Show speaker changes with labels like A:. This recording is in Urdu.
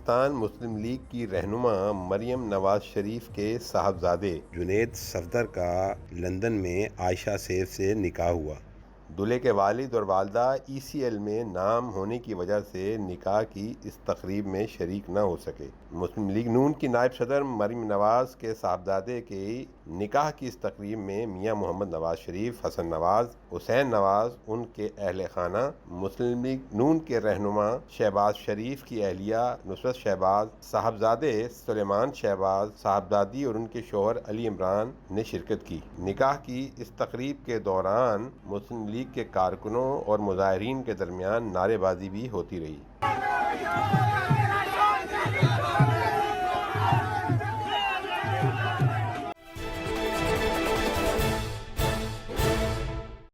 A: پاکستان مسلم لیگ کی رہنما مریم نواز شریف کے صاحبزادے جنید صفدر کا لندن میں عائشہ سیف سے نکاح ہوا۔ دولہے کے والد اور والدہ ECL میں نام ہونے کی وجہ سے نکاح کی اس تقریب میں شریک نہ ہو سکے۔ مسلم لیگ نون کی نائب صدر مریم نواز کے صاحبزادے کے نکاح کی اس تقریب میں میاں محمد نواز شریف، حسن نواز، حسین نواز، ان کے اہل خانہ، مسلم لیگ نون کے رہنما شہباز شریف کی اہلیہ نصرت شہباز، صاحبزادے سلیمان شہباز، صاحبزادی اور ان کے شوہر علی عمران نے شرکت کی۔ نکاح کی اس تقریب کے دوران مسلم لیگ کے کارکنوں اور مظاہرین کے درمیان نعرے بازی بھی ہوتی رہی۔